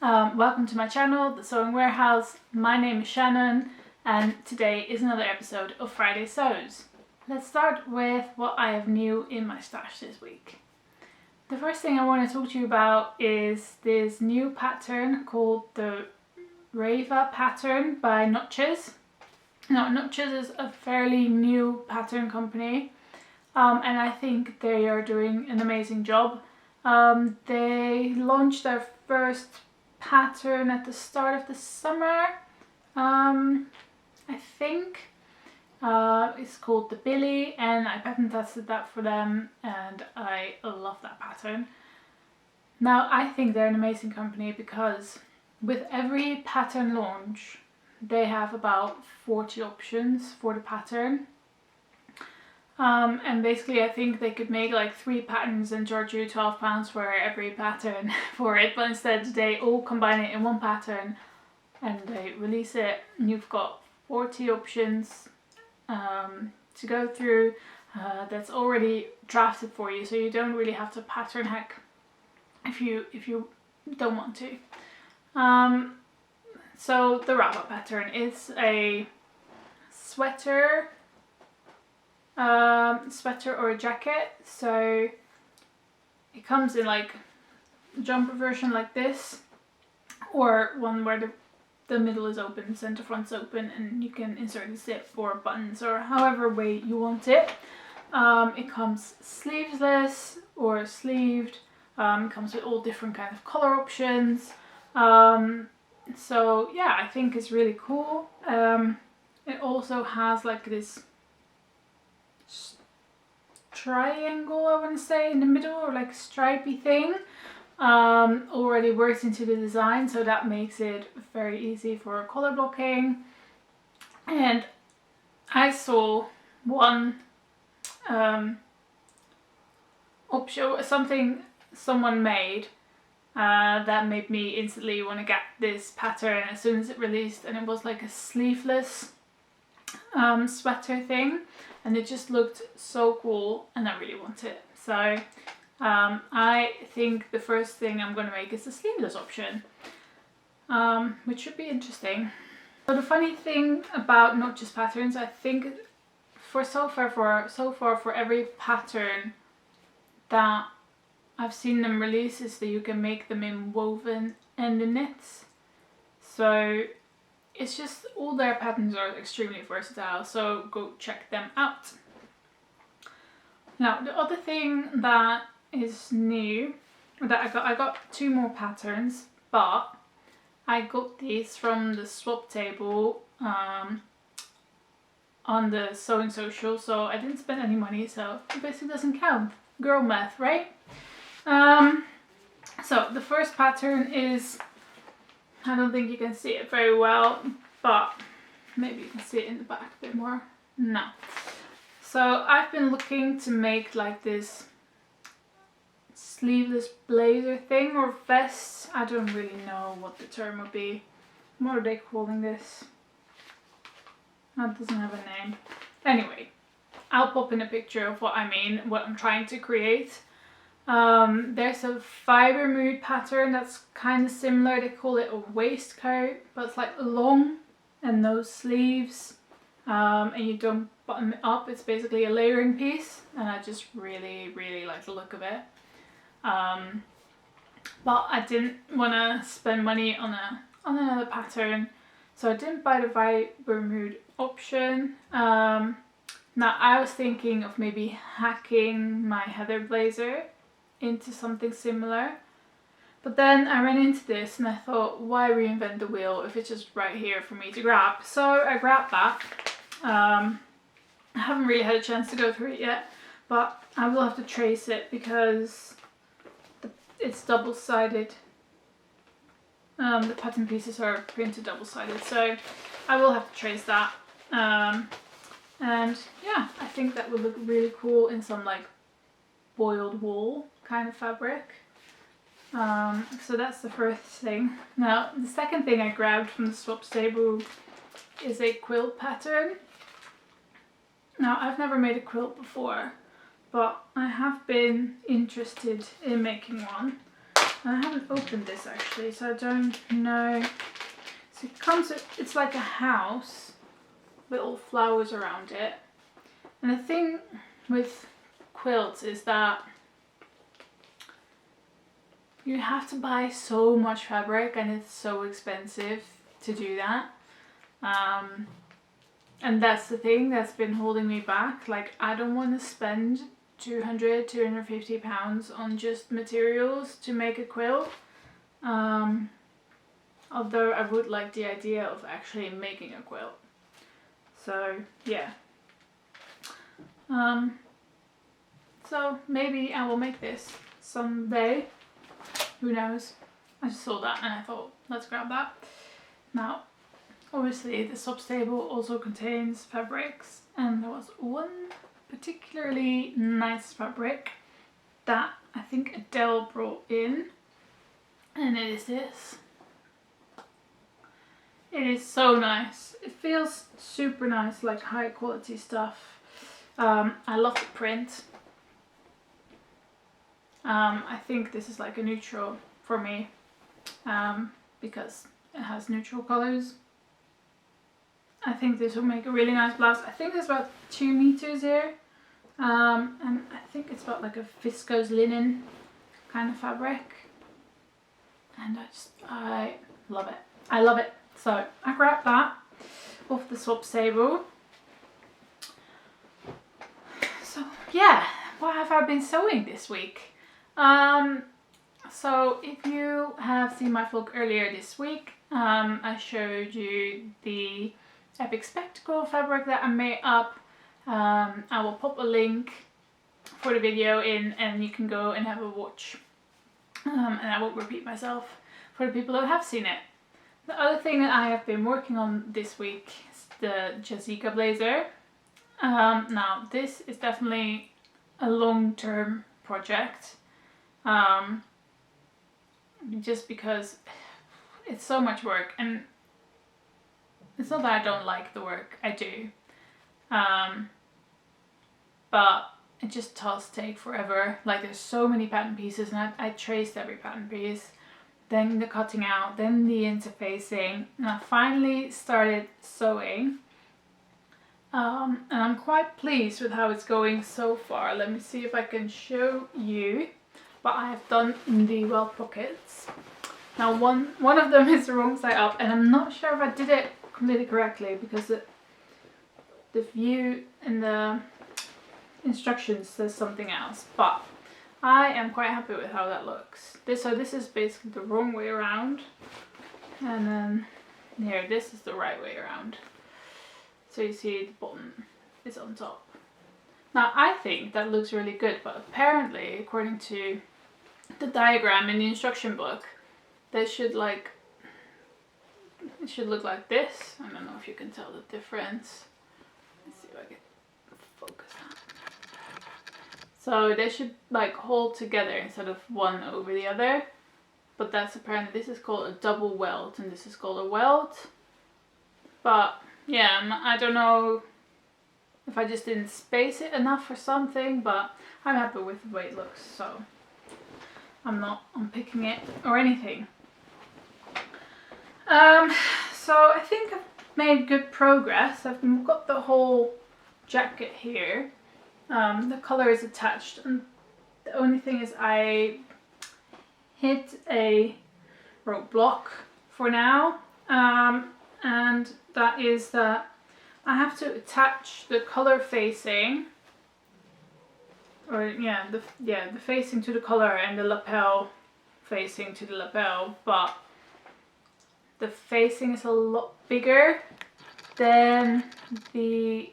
Welcome to my channel, The Sewing Warehouse. My name is Shannon and today is another episode of Friday Sews. Let's start with what I have new in my stash this week. The first thing I want to talk to you about is this new pattern called the Reva pattern by Notches. Now, Notches is a fairly new pattern company and I think they are doing an amazing job. They launched their first pattern at the start of the summer, I think. It's called the Billy and I pattern tested that for them and I love that pattern. Now, I think they're an amazing company because with every pattern launch they have about 40 options for the pattern. And basically I think they could make like 3 patterns and charge you £12 for every pattern for it, but instead they all combine it in one pattern and they release it and you've got 40 options to go through that's already drafted for you, so you don't really have to pattern hack if you don't want to. So the wrap-up pattern is a sweater or a jacket, so it comes in like a jumper version like this, or one where the middle is open, center front's open, and you can insert a zip or buttons or however way you want it. It comes sleeveless or sleeved. It comes with all different kind of color options. So yeah, I think it's really cool. It also has like this triangle, I want to say, in the middle, or like stripy thing already works into the design, so that makes it very easy for color blocking. And I saw one option, something someone made that made me instantly want to get this pattern as soon as it released, and it was like a sleeveless sweater thing, and it just looked so cool and I really want it. So I think the first thing I'm going to make is the sleeveless option, which should be interesting. So the funny thing about Notches patterns, I think so far for every pattern that I've seen them release is that you can make them in woven and in knits. So it's just, all their patterns are extremely versatile, so go check them out. Now, the other thing that is new that I got 2 more patterns, but I got these from the swap table on the sewing social, so I didn't spend any money, so it basically doesn't count. Girl math, right? So the first pattern is, I don't think you can see it very well, but maybe you can see it in the back a bit more. No. So I've been looking to make like this sleeveless blazer thing or vest. I don't really know what the term would be. What are they calling this? That doesn't have a name. Anyway, I'll pop in a picture of what I mean, what I'm trying to create. There's a fiber mood pattern that's kind of similar. They call it a waistcoat, but it's like long and no sleeves, and you don't button it up. It's basically a layering piece, and I just really like the look of it. But I didn't want to spend money on another pattern, so I didn't buy the fiber mood option. Now I was thinking of maybe hacking my heather blazer into something similar, but then I ran into this and I thought, why reinvent the wheel if it's just right here for me to grab? So I grabbed that. I haven't really had a chance to go through it yet, but I will have to trace it because it's double-sided. The pattern pieces are printed double-sided, so I will have to trace that. And yeah, I think that would look really cool in some like boiled wool kind of fabric. So that's the first thing. Now, the second thing I grabbed from the swap table is a quilt pattern. Now, I've never made a quilt before, but I have been interested in making one. I haven't opened this actually, so I don't know. So it comes, it's like a house with all flowers around it. And the thing with quilts is that you have to buy so much fabric and it's so expensive to do that. And that's the thing that's been holding me back. Like, I don't want to spend 250 pounds on just materials to make a quilt. Although I would like the idea of actually making a quilt. So yeah. So maybe I will make this someday. Who knows? I just saw that and I thought, let's grab that. Now, obviously the sub-stable also contains fabrics, and there was one particularly nice fabric that I think Adele brought in, and it is this. It is so nice. It feels super nice, like high quality stuff. I love the print. I think this is like a neutral for me, because it has neutral colors. I think this will make a really nice blouse. I think it's about 2 meters here. And I think it's about like a viscose linen kind of fabric. And I love it. I love it. So I grabbed that off the swap stable. So yeah, what have I been sewing this week? So if you have seen my vlog earlier this week, I showed you the epic spectacle fabric that I made up. I will pop a link for the video in and you can go and have a watch. And I won't repeat myself for the people who have seen it. The other thing that I have been working on this week is the Jazika blazer. Now this is definitely a long-term project. Just because it's so much work, and it's not that I don't like the work, I do. But it just does take forever. Like, there's so many pattern pieces, and I traced every pattern piece, then the cutting out, then the interfacing, and I finally started sewing. And I'm quite pleased with how it's going so far. Let me see if I can show you what I have done in the welt pockets. Now one of them is the wrong side up, and I'm not sure if I did it completely correctly because the view in the instructions says something else, but I am quite happy with how that looks. So this is basically the wrong way around, and then here this is the right way around. So you see the bottom is on top. Now I think that looks really good, but apparently according to the diagram in the instruction book, it should look like this. I don't know if you can tell the difference. Let's see if I can focus that. So they should like hold together instead of one over the other. But that's apparently, this is called a double welt and this is called a welt. But yeah, I don't know if I just didn't space it enough or something, but I'm happy with the way it looks, so I'm not unpicking it or anything. So I think I've made good progress. I've got the whole jacket here. The color is attached, and the only thing is I hit a roadblock for now, and that is that I have to attach the color facing, or the facing to the collar and the lapel facing to the lapel, but the facing is a lot bigger than the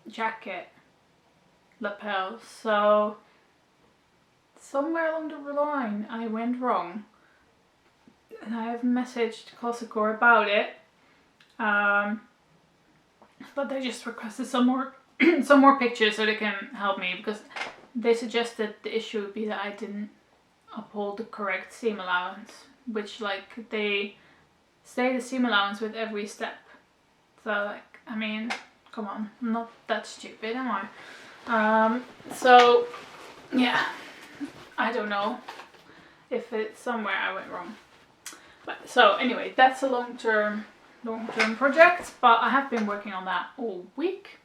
jacket lapel, so somewhere along the line I went wrong, and I have messaged Cossacore about it, but they just requested some more some more pictures so they can help me, because they suggested the issue would be that I didn't uphold the correct seam allowance, which like they say the seam allowance with every step. So like, I mean, come on, I'm not that stupid, am I? So yeah, I don't know. if it's somewhere I went wrong. But so anyway, that's a long-term project, but I have been working on that all week.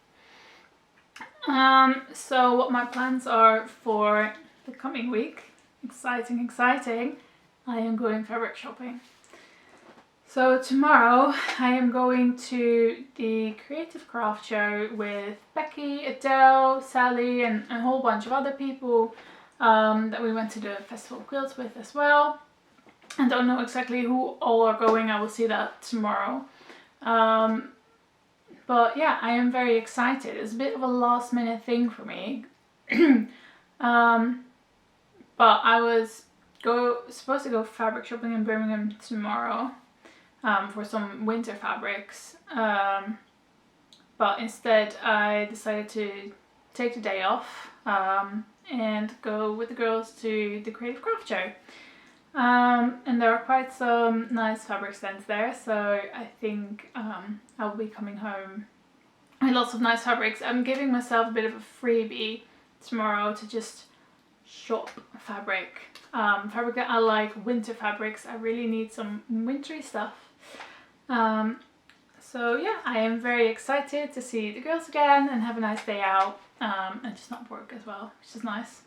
So what my plans are for the coming week, exciting, I am going fabric shopping. So tomorrow I am going to the Creative Craft Show with Becky, Adele, Sally and a whole bunch of other people that we went to the Festival of Quilts with as well. I don't know exactly who all are going, I will see that tomorrow. But yeah, I am very excited. It's a bit of a last minute thing for me. But I was supposed to go fabric shopping in Birmingham tomorrow for some winter fabrics. But instead I decided to take the day off and go with the girls to the Creative Craft Show. And there are quite some nice fabric stands there, so I think I'll be coming home with lots of nice fabrics. I'm giving myself a bit of a freebie tomorrow to just shop fabric. Fabric that I like, winter fabrics. I really need some wintry stuff. So yeah, I am very excited to see the girls again and have a nice day out and just not work as well, which is nice.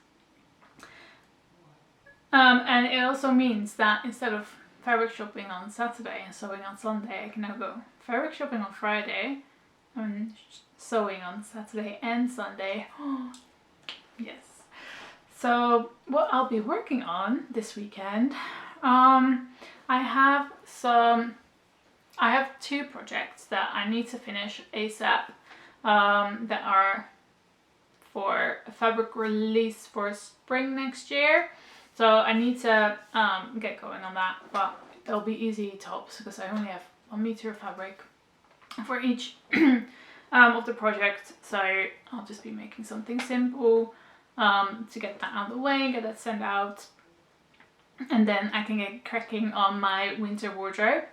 And it also means that instead of fabric shopping on Saturday and sewing on Sunday, I can now go fabric shopping on Friday and sewing on Saturday and Sunday. Oh, yes. So what I'll be working on this weekend, I have two projects that I need to finish ASAP that are for a fabric release for spring next year. So I need to get going on that, but they'll be easy tops because I only have 1 meter of fabric for each of the projects. So I'll just be making something simple to get that out of the way, get that sent out, and then I can get cracking on my winter wardrobe.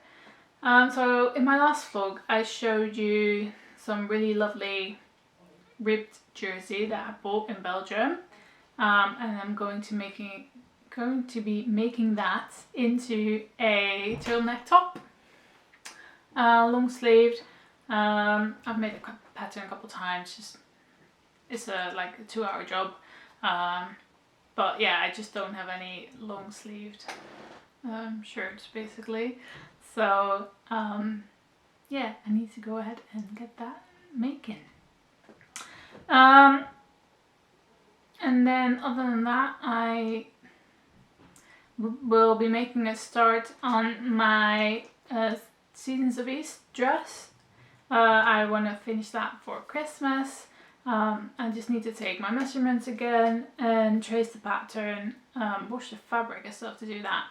So in my last vlog I showed you some really lovely ribbed jersey that I bought in Belgium, and I'm going to be making that into a turtleneck top, long sleeved. I've made a pattern a couple times, it's like a 2-hour job, but yeah, I just don't have any long sleeved shirts basically, so yeah, I need to go ahead and get that making. And then other than that, I will be making a start on my Seasons of East dress. I want to finish that for Christmas. I just need to take my measurements again and trace the pattern, wash the fabric and stuff to do that.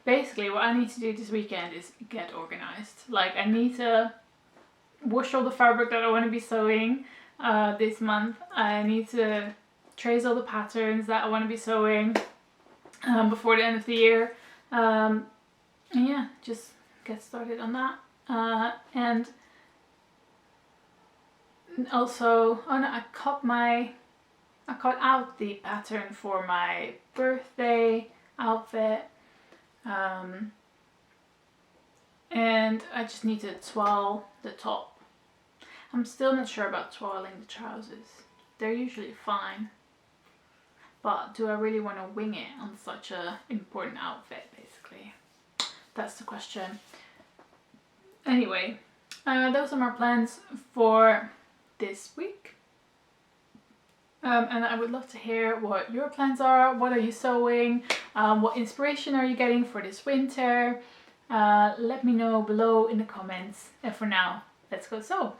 Basically what I need to do this weekend is get organized. Like, I need to wash all the fabric that I want to be sewing this month. I need to trace all the patterns that I want to be sewing before the end of the year. And yeah, just get started on that. And also, oh no, I cut out the pattern for my birthday outfit. And I just need to twirl the top. I'm still not sure about twirling the trousers. They're usually fine. But do I really want to wing it on such a important outfit, basically? That's the question. Anyway, those are my plans for this week. And I would love to hear what your plans are. What are you sewing? What inspiration are you getting for this winter? Let me know below in the comments. And for now, let's go sew.